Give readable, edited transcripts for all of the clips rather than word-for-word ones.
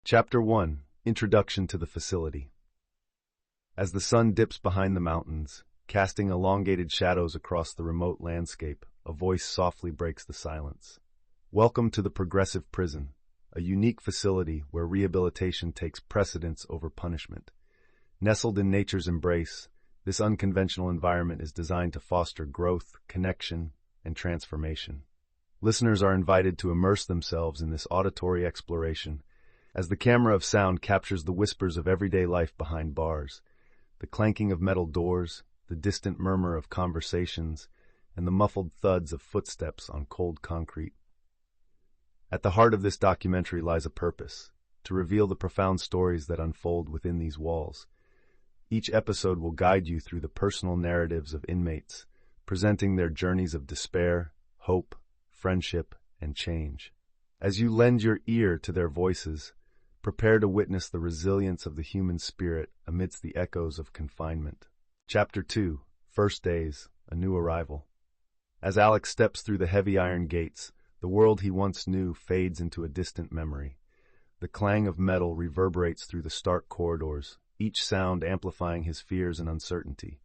Chapter 1: Introduction to the Facility. As the sun dips behind the mountains, casting elongated shadows across the remote landscape, a voice softly breaks the silence. Welcome to the Progressive Prison, a unique facility where rehabilitation takes precedence over punishment. Nestled in nature's embrace, this unconventional environment is designed to foster growth, connection, and transformation. Listeners are invited to immerse themselves in this auditory exploration as the camera of sound captures the whispers of everyday life behind bars, the clanking of metal doors, the distant murmur of conversations, and the muffled thuds of footsteps on cold concrete. At the heart of this documentary lies a purpose: to reveal the profound stories that unfold within these walls. Each episode will guide you through the personal narratives of inmates, presenting their journeys of despair, hope, friendship, and change. As you lend your ear to their voices, prepare to witness the resilience of the human spirit amidst the echoes of confinement. Chapter 2: First Days, a New Arrival. As Alex steps through the heavy iron gates, the world he once knew fades into a distant memory. The clang of metal reverberates through the stark corridors, each sound amplifying his fears and uncertainty.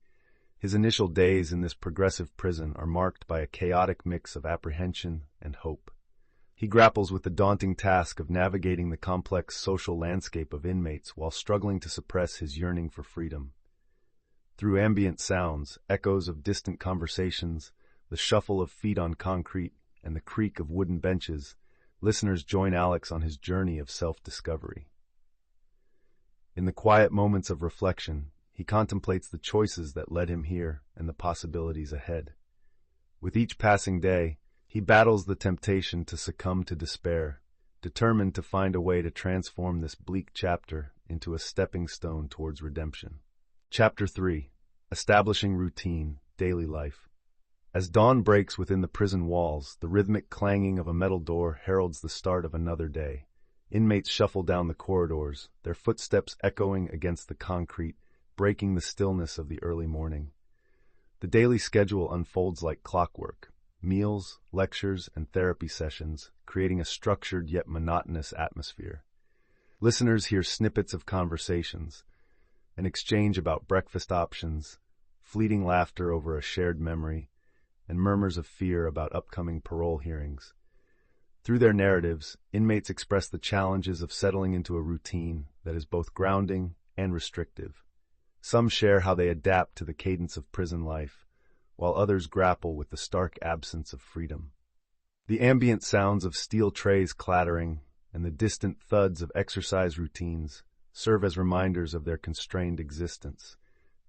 His initial days in this progressive prison are marked by a chaotic mix of apprehension and hope. He grapples with the daunting task of navigating the complex social landscape of inmates while struggling to suppress his yearning for freedom. Through ambient sounds, echoes of distant conversations, the shuffle of feet on concrete, and the creak of wooden benches, listeners join Alex on his journey of self-discovery. In the quiet moments of reflection, he contemplates the choices that led him here and the possibilities ahead. With each passing day, he battles the temptation to succumb to despair, determined to find a way to transform this bleak chapter into a stepping stone towards redemption. Chapter 3: Establishing Routine, Daily Life. As dawn breaks within the prison walls, the rhythmic clanging of a metal door heralds the start of another day. Inmates shuffle down the corridors, their footsteps echoing against the concrete, breaking the stillness of the early morning. The daily schedule unfolds like clockwork: meals, lectures, and therapy sessions, creating a structured yet monotonous atmosphere. Listeners hear snippets of conversations, an exchange about breakfast options, fleeting laughter over a shared memory, and murmurs of fear about upcoming parole hearings. Through their narratives, inmates express the challenges of settling into a routine that is both grounding and restrictive. Some share how they adapt to the cadence of prison life, while others grapple with the stark absence of freedom. The ambient sounds of steel trays clattering and the distant thuds of exercise routines serve as reminders of their constrained existence,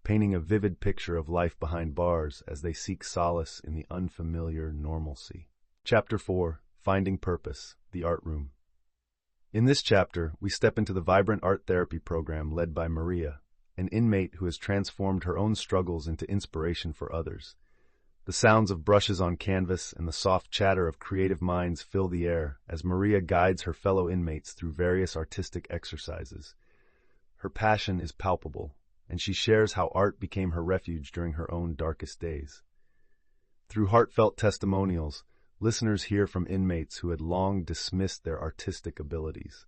painting a vivid picture of life behind bars as they seek solace in the unfamiliar normalcy. Chapter 4: Finding Purpose, the Art Room. In this chapter, we step into the vibrant art therapy program led by Maria, an inmate who has transformed her own struggles into inspiration for others. The sounds of brushes on canvas and the soft chatter of creative minds fill the air as Maria guides her fellow inmates through various artistic exercises. Her passion is palpable, and she shares how art became her refuge during her own darkest days. Through heartfelt testimonials, listeners hear from inmates who had long dismissed their artistic abilities.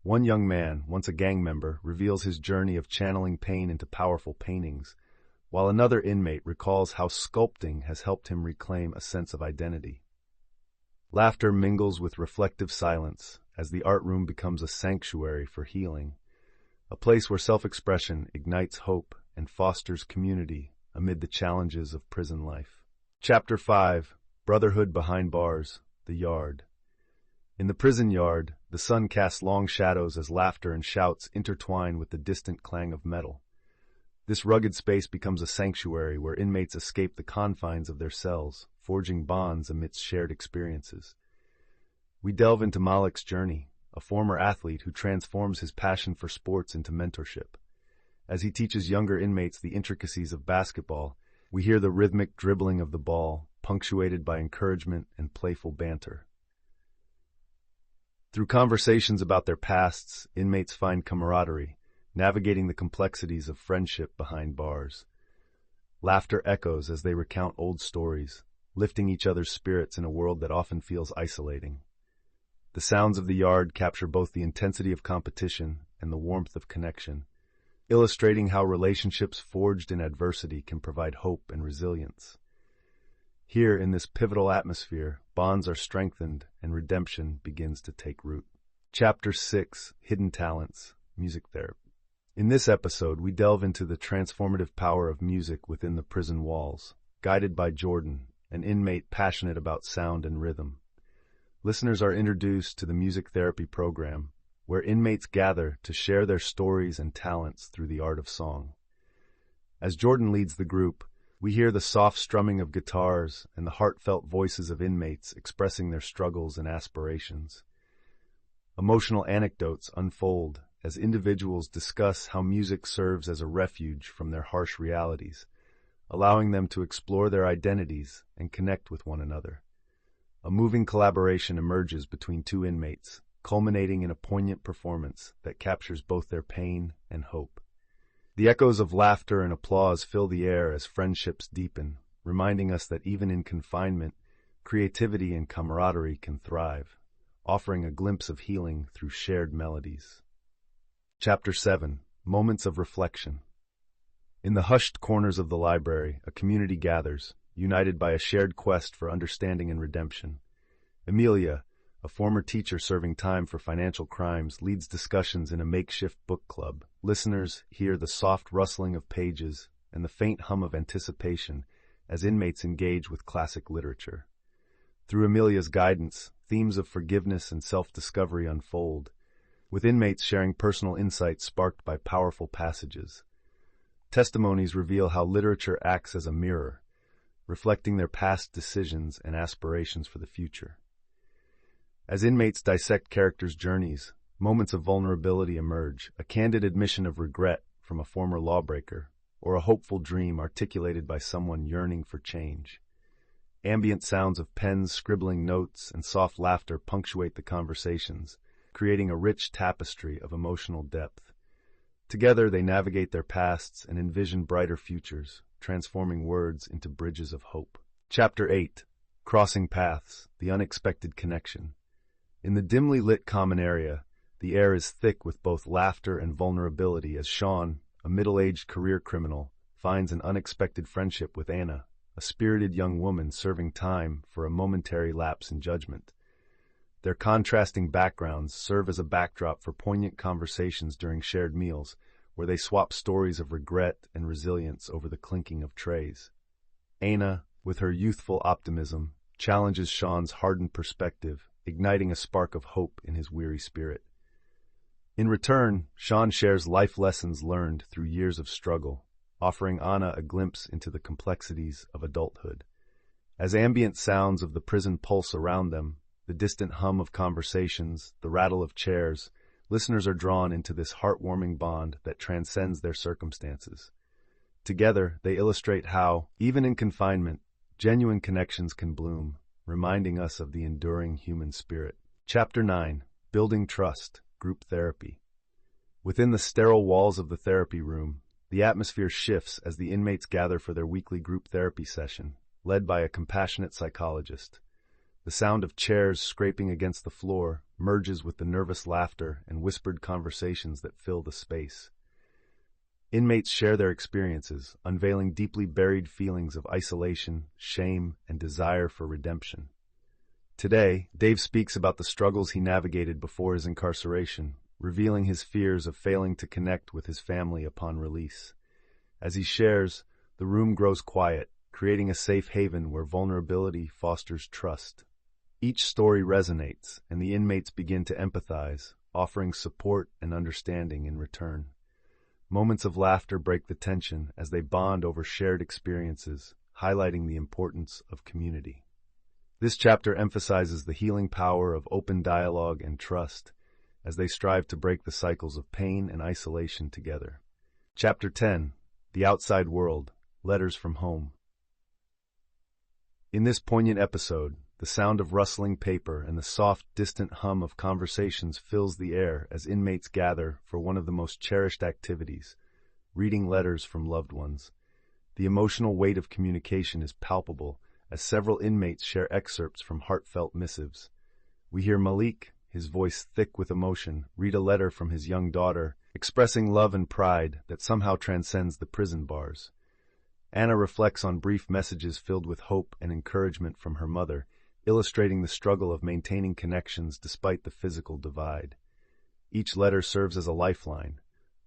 One young man, once a gang member, reveals his journey of channeling pain into powerful paintings, while another inmate recalls how sculpting has helped him reclaim a sense of identity. Laughter mingles with reflective silence as the art room becomes a sanctuary for healing, a place where self-expression ignites hope and fosters community amid the challenges of prison life. Chapter 5: Brotherhood Behind Bars, the Yard. In the prison yard, the sun casts long shadows as laughter and shouts intertwine with the distant clang of metal. This rugged space becomes a sanctuary where inmates escape the confines of their cells, forging bonds amidst shared experiences. We delve into Malik's journey, a former athlete who transforms his passion for sports into mentorship. As he teaches younger inmates the intricacies of basketball, we hear the rhythmic dribbling of the ball, punctuated by encouragement and playful banter. Through conversations about their pasts, inmates find camaraderie, navigating the complexities of friendship behind bars. Laughter echoes as they recount old stories, lifting each other's spirits in a world that often feels isolating. The sounds of the yard capture both the intensity of competition and the warmth of connection, illustrating how relationships forged in adversity can provide hope and resilience. Here, in this pivotal atmosphere, bonds are strengthened and redemption begins to take root. Chapter 6: Hidden Talents, Music Therapy. In this episode, we delve into the transformative power of music within the prison walls, guided by Jordan, an inmate passionate about sound and rhythm. Listeners are introduced to the music therapy program, where inmates gather to share their stories and talents through the art of song. As Jordan leads the group, we hear the soft strumming of guitars and the heartfelt voices of inmates expressing their struggles and aspirations. Emotional anecdotes unfold as individuals discuss how music serves as a refuge from their harsh realities, allowing them to explore their identities and connect with one another. A moving collaboration emerges between two inmates, culminating in a poignant performance that captures both their pain and hope. The echoes of laughter and applause fill the air as friendships deepen, reminding us that even in confinement, creativity and camaraderie can thrive, offering a glimpse of healing through shared melodies. Chapter 7: Moments of Reflection. In the hushed corners of the library, a community gathers, united by a shared quest for understanding and redemption. Amelia, a former teacher serving time for financial crimes, leads discussions in a makeshift book club. Listeners hear the soft rustling of pages and the faint hum of anticipation as inmates engage with classic literature. Through Amelia's guidance, themes of forgiveness and self-discovery unfold, with inmates sharing personal insights sparked by powerful passages. Testimonies reveal how literature acts as a mirror, reflecting their past decisions and aspirations for the future. As inmates dissect characters' journeys, moments of vulnerability emerge, a candid admission of regret from a former lawbreaker, or a hopeful dream articulated by someone yearning for change. Ambient sounds of pens scribbling notes and soft laughter punctuate the conversations, creating a rich tapestry of emotional depth. Together, they navigate their pasts and envision brighter futures, transforming words into bridges of hope. Chapter 8: Crossing Paths, the Unexpected Connection. In the dimly lit common area, the air is thick with both laughter and vulnerability as Sean, a middle-aged career criminal, finds an unexpected friendship with Anna, a spirited young woman serving time for a momentary lapse in judgment. Their contrasting backgrounds serve as a backdrop for poignant conversations during shared meals, where they swap stories of regret and resilience over the clinking of trays. Anna, with her youthful optimism, challenges Sean's hardened perspective, igniting a spark of hope in his weary spirit. In return, Sean shares life lessons learned through years of struggle, offering Anna a glimpse into the complexities of adulthood. As ambient sounds of the prison pulse around them, the distant hum of conversations, the rattle of chairs, listeners are drawn into this heartwarming bond that transcends their circumstances. Together, they illustrate how, even in confinement, genuine connections can bloom, reminding us of the enduring human spirit. Chapter 9: Building Trust, Group Therapy. Within the sterile walls of the therapy room, the atmosphere shifts as the inmates gather for their weekly group therapy session, led by a compassionate psychologist. The sound of chairs scraping against the floor merges with the nervous laughter and whispered conversations that fill the space. Inmates share their experiences, unveiling deeply buried feelings of isolation, shame, and desire for redemption. Today, Dave speaks about the struggles he navigated before his incarceration, revealing his fears of failing to connect with his family upon release. As he shares, the room grows quiet, creating a safe haven where vulnerability fosters trust. Each story resonates, and the inmates begin to empathize, offering support and understanding in return. Moments of laughter break the tension as they bond over shared experiences, highlighting the importance of community. This chapter emphasizes the healing power of open dialogue and trust as they strive to break the cycles of pain and isolation together. Chapter 10: The Outside World, Letters from Home. In this poignant episode, the sound of rustling paper and the soft, distant hum of conversations fills the air as inmates gather for one of the most cherished activities, reading letters from loved ones. The emotional weight of communication is palpable as several inmates share excerpts from heartfelt missives. We hear Malik, his voice thick with emotion, read a letter from his young daughter, expressing love and pride that somehow transcends the prison bars. Anna reflects on brief messages filled with hope and encouragement from her mother, illustrating the struggle of maintaining connections despite the physical divide. Each letter serves as a lifeline,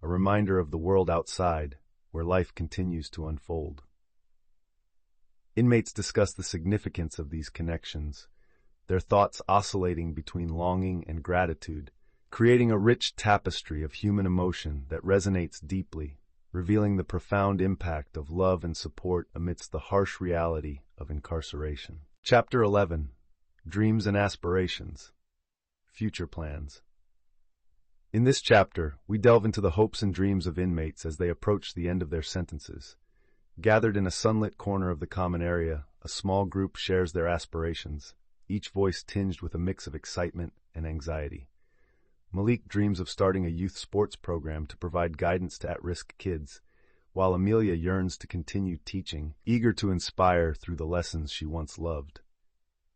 a reminder of the world outside, where life continues to unfold. Inmates discuss the significance of these connections, their thoughts oscillating between longing and gratitude, creating a rich tapestry of human emotion that resonates deeply, revealing the profound impact of love and support amidst the harsh reality of incarceration. Chapter 11. Dreams and Aspirations. Future Plans. In this chapter, we delve into the hopes and dreams of inmates as they approach the end of their sentences. Gathered in a sunlit corner of the common area, a small group shares their aspirations, each voice tinged with a mix of excitement and anxiety. Malik dreams of starting a youth sports program to provide guidance to at-risk kids, while Amelia yearns to continue teaching, eager to inspire through the lessons she once loved.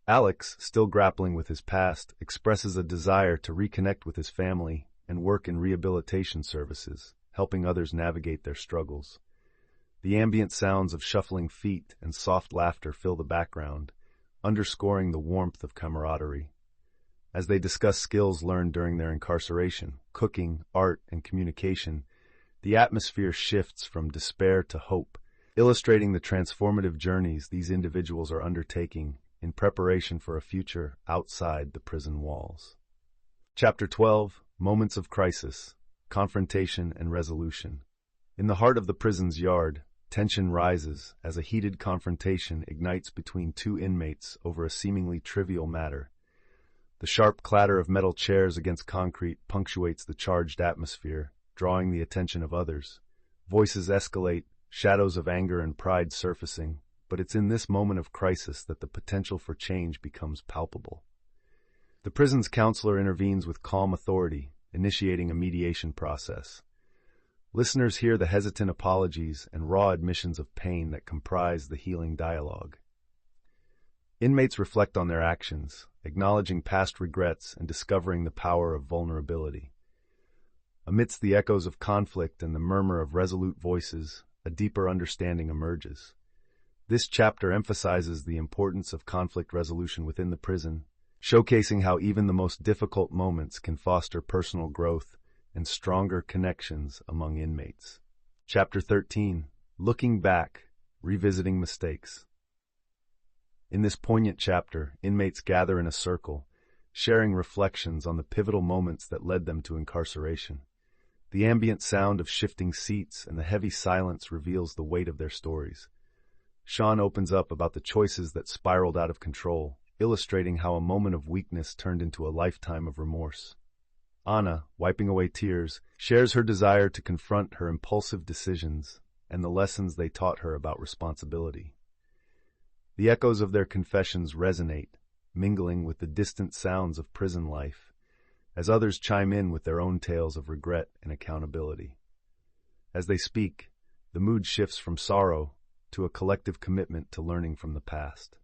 Alex, still grappling with his past, expresses a desire to reconnect with his family and work in rehabilitation services, helping others navigate their struggles. The ambient sounds of shuffling feet and soft laughter fill the background, underscoring the warmth of camaraderie. As they discuss skills learned during their incarceration, cooking, art, and communication, the atmosphere shifts from despair to hope, illustrating the transformative journeys these individuals are undertaking in preparation for a future outside the prison walls. Chapter 12. Moments of Crisis, Confrontation and Resolution. In the heart of the prison's yard, tension rises as a heated confrontation ignites between two inmates over a seemingly trivial matter. The sharp clatter of metal chairs against concrete punctuates the charged atmosphere, drawing the attention of others. Voices escalate, shadows of anger and pride surfacing, but it's in this moment of crisis that the potential for change becomes palpable. The prison's counselor intervenes with calm authority, initiating a mediation process. Listeners hear the hesitant apologies and raw admissions of pain that comprise the healing dialogue. Inmates reflect on their actions, acknowledging past regrets and discovering the power of vulnerability. Amidst the echoes of conflict and the murmur of resolute voices, a deeper understanding emerges. This chapter emphasizes the importance of conflict resolution within the prison, showcasing how even the most difficult moments can foster personal growth and stronger connections among inmates. Chapter 13. Looking Back, Revisiting Mistakes. In this poignant chapter, inmates gather in a circle, sharing reflections on the pivotal moments that led them to incarceration. The ambient sound of shifting seats and the heavy silence reveals the weight of their stories. Sean opens up about the choices that spiraled out of control, illustrating how a moment of weakness turned into a lifetime of remorse. Anna, wiping away tears, shares her desire to confront her impulsive decisions and the lessons they taught her about responsibility. The echoes of their confessions resonate, mingling with the distant sounds of prison life, as others chime in with their own tales of regret and accountability. As they speak, the mood shifts from sorrow to a collective commitment to learning from the past.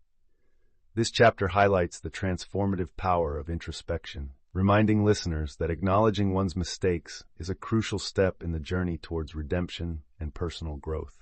This chapter highlights the transformative power of introspection, reminding listeners that acknowledging one's mistakes is a crucial step in the journey towards redemption and personal growth.